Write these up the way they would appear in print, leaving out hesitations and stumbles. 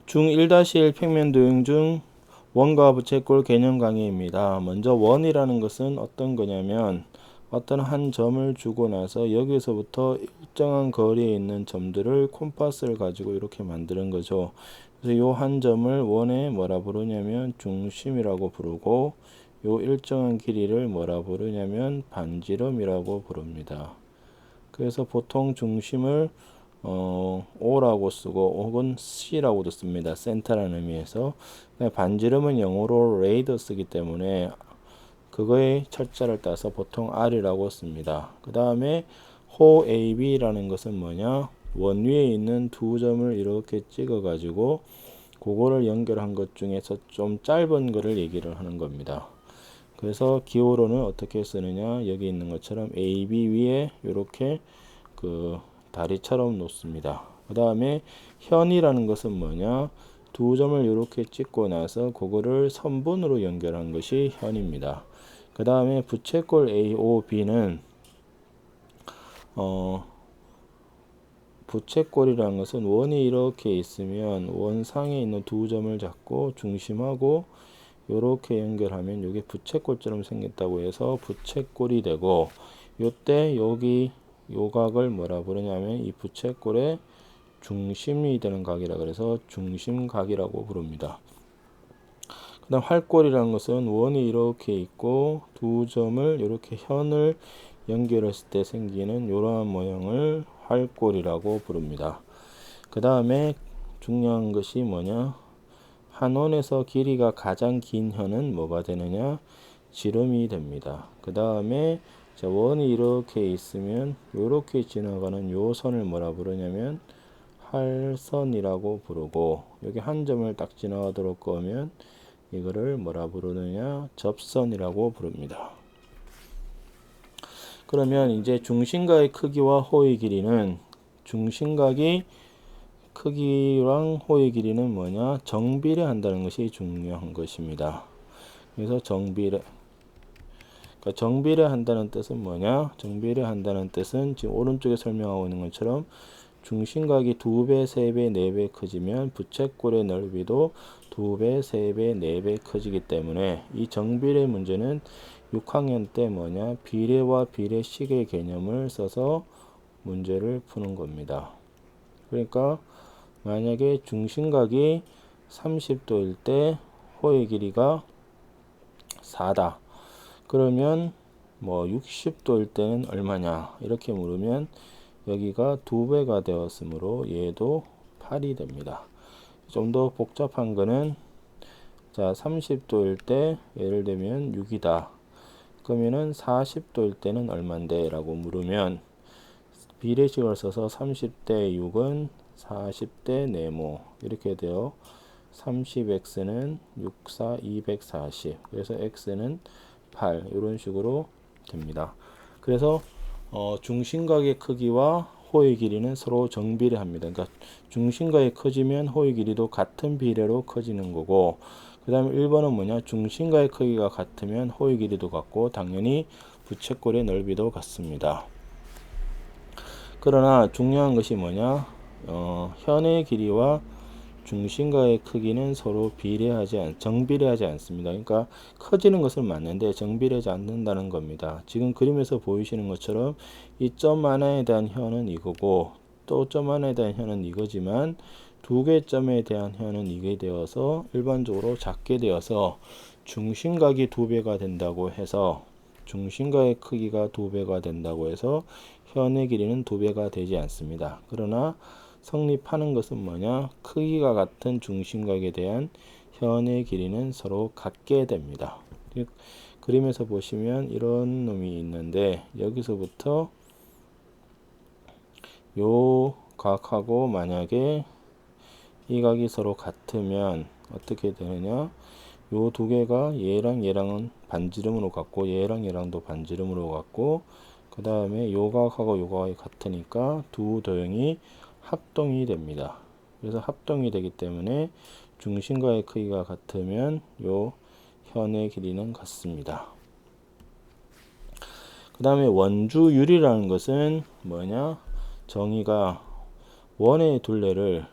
중1-1 평면 도형 중 원과 부채꼴 개념 강의입니다. 먼저 원이라는 것은 어떤 거냐면 어떤 한 점을 주고 나서 여기서부터 일정한 거리에 있는 점들을 콤파스를 가지고 이렇게 만드는 거죠. 그래서 요 한 점을 원에 뭐라 부르냐면 중심이라고 부르고 요 일정한 길이를 뭐라 부르냐면 반지름이라고 부릅니다. 그래서 보통 중심을 O라고 쓰고 혹은 C라고도 씁니다. 센터라는 의미에서. 반지름은 영어로 레이더 쓰기 때문에 그거의 철자를 따서 보통 R이라고 씁니다. 그 다음에 호 AB라는 것은 뭐냐? 원 위에 있는 두 점을 이렇게 찍어 가지고 그거를 연결한 것 중에서 좀 짧은 거를 얘기를 하는 겁니다. 그래서 기호로는 어떻게 쓰느냐? 여기 있는 것처럼 AB 위에 이렇게 그 다리처럼 놓습니다. 그 다음에 현이라는 것은 뭐냐? 두 점을 이렇게 찍고 나서 그거를 선분으로 연결한 것이 현입니다. 그 다음에 부채꼴 AOB는 부채꼴이라는 것은 원이 이렇게 있으면 원상에 있는 두 점을 잡고 중심하고 이렇게 연결하면 이게 부채꼴처럼 생겼다고 해서 부채꼴이 되고, 요때 여기 요 각을 뭐라 부르냐면 이 부채꼴의 중심이 되는 각이라 그래서 중심각이라고 부릅니다. 그 다음 활꼴이라는 것은 원이 이렇게 있고 두 점을 이렇게 현을 연결했을 때 생기는 이러한 모양을 활꼴이라고 부릅니다. 그 다음에 중요한 것이 뭐냐? 한 원에서 길이가 가장 긴 현은 뭐가 되느냐? 지름이 됩니다. 그 다음에 원이 이렇게 있으면 이렇게 지나가는 요 선을 뭐라 부르냐면 활선이라고 부르고, 여기 한 점을 딱 지나가도록 거면 이거를 뭐라 부르느냐? 접선이라고 부릅니다. 그러면 이제 중심각의 크기와 호의 길이는, 중심각이 크기랑 호의 길이는 뭐냐? 정비례한다는 것이 중요한 것입니다. 그래서 정비례한다는 뜻은 뭐냐? 정비례한다는 뜻은 지금 오른쪽에 설명하고 있는 것처럼 중심각이 2배, 3배, 4배 커지면 부채꼴의 넓이도 2배, 3배, 4배 커지기 때문에 이 정비례 문제는 6학년 때 뭐냐? 비례와 비례식의 개념을 써서 문제를 푸는 겁니다. 그러니까 만약에 중심각이 30도일 때 호의 길이가 4다. 그러면 뭐 60도일 때는 얼마냐? 이렇게 물으면 여기가 2배가 되었으므로 얘도 8이 됩니다. 좀 더 복잡한 거는, 자, 30도일 때 예를 들면 6이다. 그러면은 40도일 때는 얼만데? 라고 물으면 비례식을 써서 30대 6은 40대 네모 이렇게 돼요. 30x는 6, 4, 240. 그래서 x는 8 이런 식으로 됩니다. 그래서 중심각의 크기와 호의 길이는 서로 정비례합니다. 그러니까 중심각이 커지면 호의 길이도 같은 비례로 커지는 거고, 그 다음에 1번은 뭐냐? 중심각의 크기가 같으면 호의 길이도 같고 당연히 부채꼴의 넓이도 같습니다. 그러나 중요한 것이 뭐냐? 현의 길이와 중심과의 크기는 서로 정비례하지 않습니다. 그러니까 커지는 것은 맞는데 정비례하지 않는다는 겁니다. 지금 그림에서 보이시는 것처럼 이 점 하나에 대한 현은 이거고 또 점 하나에 대한 현은 이거지만 두 개 점에 대한 현은 이게 되어서 일반적으로 작게 되어서 중심각이 2배가 된다고 해서, 중심각의 크기가 2배가 된다고 해서 현의 길이는 2배가 되지 않습니다. 그러나 성립하는 것은 뭐냐? 크기가 같은 중심각에 대한 현의 길이는 서로 같게 됩니다. 그림에서 보시면 이런 놈이 있는데 여기서부터 요 각하고 만약에 이 각이 서로 같으면 어떻게 되느냐? 요 두 개가 얘랑 얘랑은 반지름으로 같고 얘랑 얘랑도 반지름으로 같고, 그 다음에 요 각하고 요 각이 같으니까 두 도형이 합동이 됩니다. 그래서 합동이 되기 때문에 중심과의 크기가 같으면 요 현의 길이는 같습니다. 그 다음에 원주율이라는 것은 뭐냐? 정의가 원의 둘레를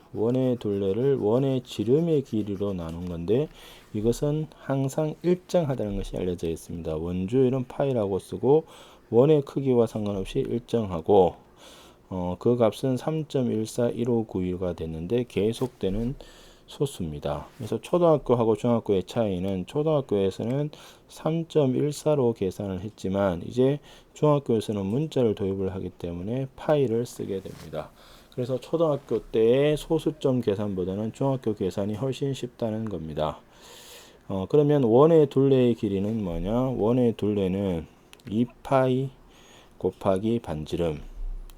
원의 지름의 길이로 나눈 건데 이것은 항상 일정하다는 것이 알려져 있습니다. 원주율은 파이라고 쓰고 원의 크기와 상관없이 일정하고 그 값은 3.141591가 됐는데 계속되는 소수입니다. 그래서 초등학교하고 중학교의 차이는 초등학교에서는 3.14로 계산을 했지만 이제 중학교에서는 문자를 도입을 하기 때문에 파이를 쓰게 됩니다. 그래서 초등학교 때의 소수점 계산보다는 중학교 계산이 훨씬 쉽다는 겁니다. 그러면 원의 둘레의 길이는 뭐냐? 원의 둘레는 2파이 곱하기 반지름.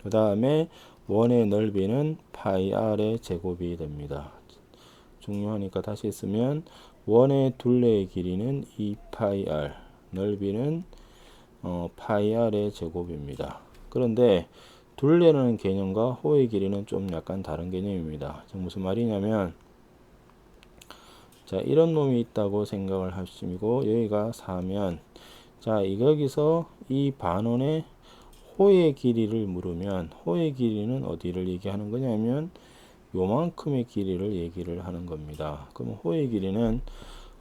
그 다음에 원의 넓이는 파이 r의 제곱이 됩니다. 중요하니까 다시 쓰면 원의 둘레의 길이는 2파이 r, 넓이는 파이 r의 제곱입니다. 그런데 둘레라는 개념과 호의 길이는 좀 약간 다른 개념입니다. 무슨 말이냐면 자, 이런 놈이 있다고 생각을 하시고 여기가 4면 자, 여기서 이 반원의 호의 길이를 물으면 호의 길이는 어디를 얘기하는 거냐면 요만큼의 길이를 얘기를 하는 겁니다. 그럼 호의 길이는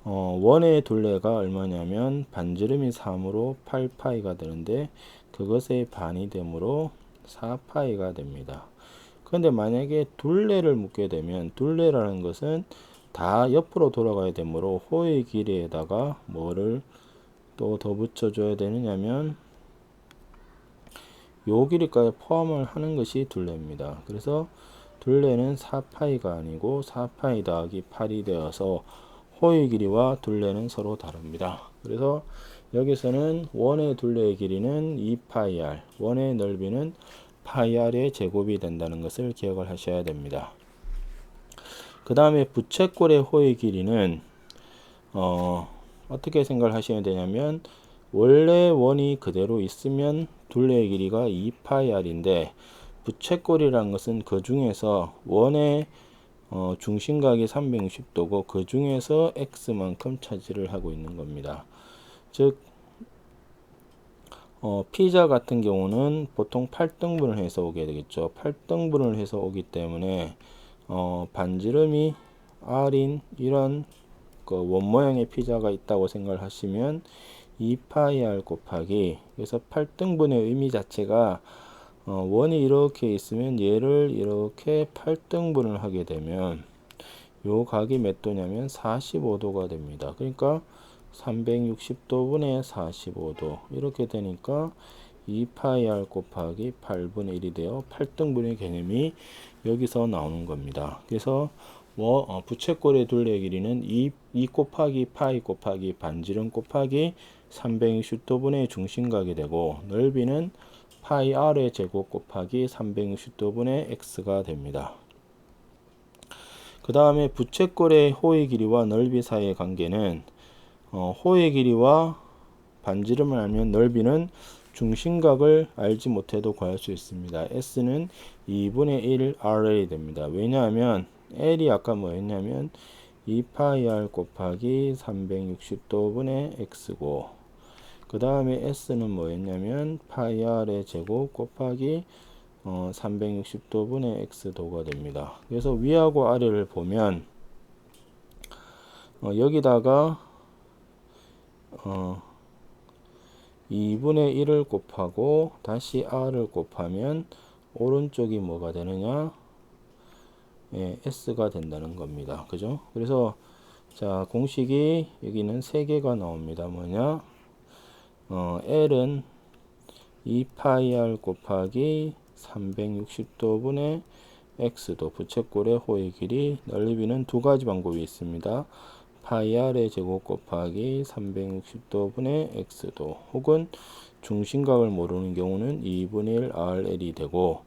원의 둘레가 얼마냐면 반지름이 3으로 8파이가 되는데 그것의 반이 되므로 4파이가 됩니다. 그런데 만약에 둘레를 묻게 되면 둘레라는 것은 다 옆으로 돌아가야 되므로 호의 길이에다가 뭐를 또 더 붙여줘야 되느냐면 요 길이까지 포함을 하는 것이 둘레입니다. 그래서 둘레는 4파이가 아니고 4파이 더하기 8이 되어서 호의 길이와 둘레는 서로 다릅니다. 그래서 여기서는 원의 둘레의 길이는 2파이 r, 원의 넓이는 파이 r의 제곱이 된다는 것을 기억을 하셔야 됩니다. 그 다음에 부채꼴의 호의 길이는 어떻게 생각을 하셔야 되냐면 원래 원이 그대로 있으면 둘레의 길이가 2파이 r인데 부채꼴이라는 것은 그 중에서 원의 중심각이 360도고 그 중에서 x만큼 차지를 하고 있는 겁니다. 즉 피자 같은 경우는 보통 8등분을 해서 오게 되겠죠. 8등분을 해서 오기 때문에 반지름이 r인 이런 그 원 모양의 피자가 있다고 생각을 하시면 2파이 r 곱하기 그래서 8등분의 의미 자체가 원이 이렇게 있으면 얘를 이렇게 8등분을 하게 되면 요 각이 몇 도냐면 45도가 됩니다. 그러니까 360도분의 45도 이렇게 되니까 2파이 r 곱하기 8분의 1이 되어 8등분의 개념이 여기서 나오는 겁니다. 그래서 부채꼴의 둘레의 길이는 2 곱하기 파이 곱하기 반지름 곱하기 360도분의 중심각이 되고 넓이는 파이 r의 제곱 곱하기 360도분의 x가 됩니다. 그 다음에 부채꼴의 호의 길이와 넓이 사이의 관계는 호의 길이와 반지름을 알면 넓이는 중심각을 알지 못해도 구할 수 있습니다. s는 2분의 1 rl이 됩니다. 왜냐하면 l이 아까 뭐였냐면 2파이 r 곱하기 360도분의 x고 그 다음에 s는 뭐였냐면 파이 r의 제곱 곱하기 360도분의 x도가 됩니다. 그래서 위하고 아래를 보면 여기다가 2분의 1을 곱하고 다시 r을 곱하면 오른쪽이 뭐가 되느냐? 예, s가 된다는 겁니다. 그죠? 그래서 자, 공식이 여기는 3개가 나옵니다. 뭐냐? L은 2파이 r 곱하기 360도분의 x도 부채꼴의 호의 길이 넓이는 두 가지 방법이 있습니다. 파이 r의 제곱 곱하기 360도분의 x도 혹은 중심각을 모르는 경우는 2분의 1 rl이 되고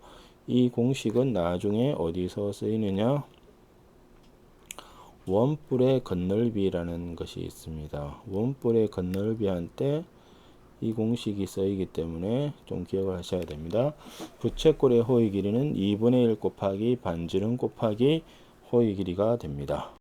이 공식은 나중에 어디서 쓰이느냐? 원뿔의 건널비라는 것이 있습니다. 원뿔의 건널비 할 때 이 공식이 쓰이기 때문에 좀 기억을 하셔야 됩니다. 부채꼴의 호의 길이는 2분의 1 곱하기 반지름 곱하기 호의 길이가 됩니다.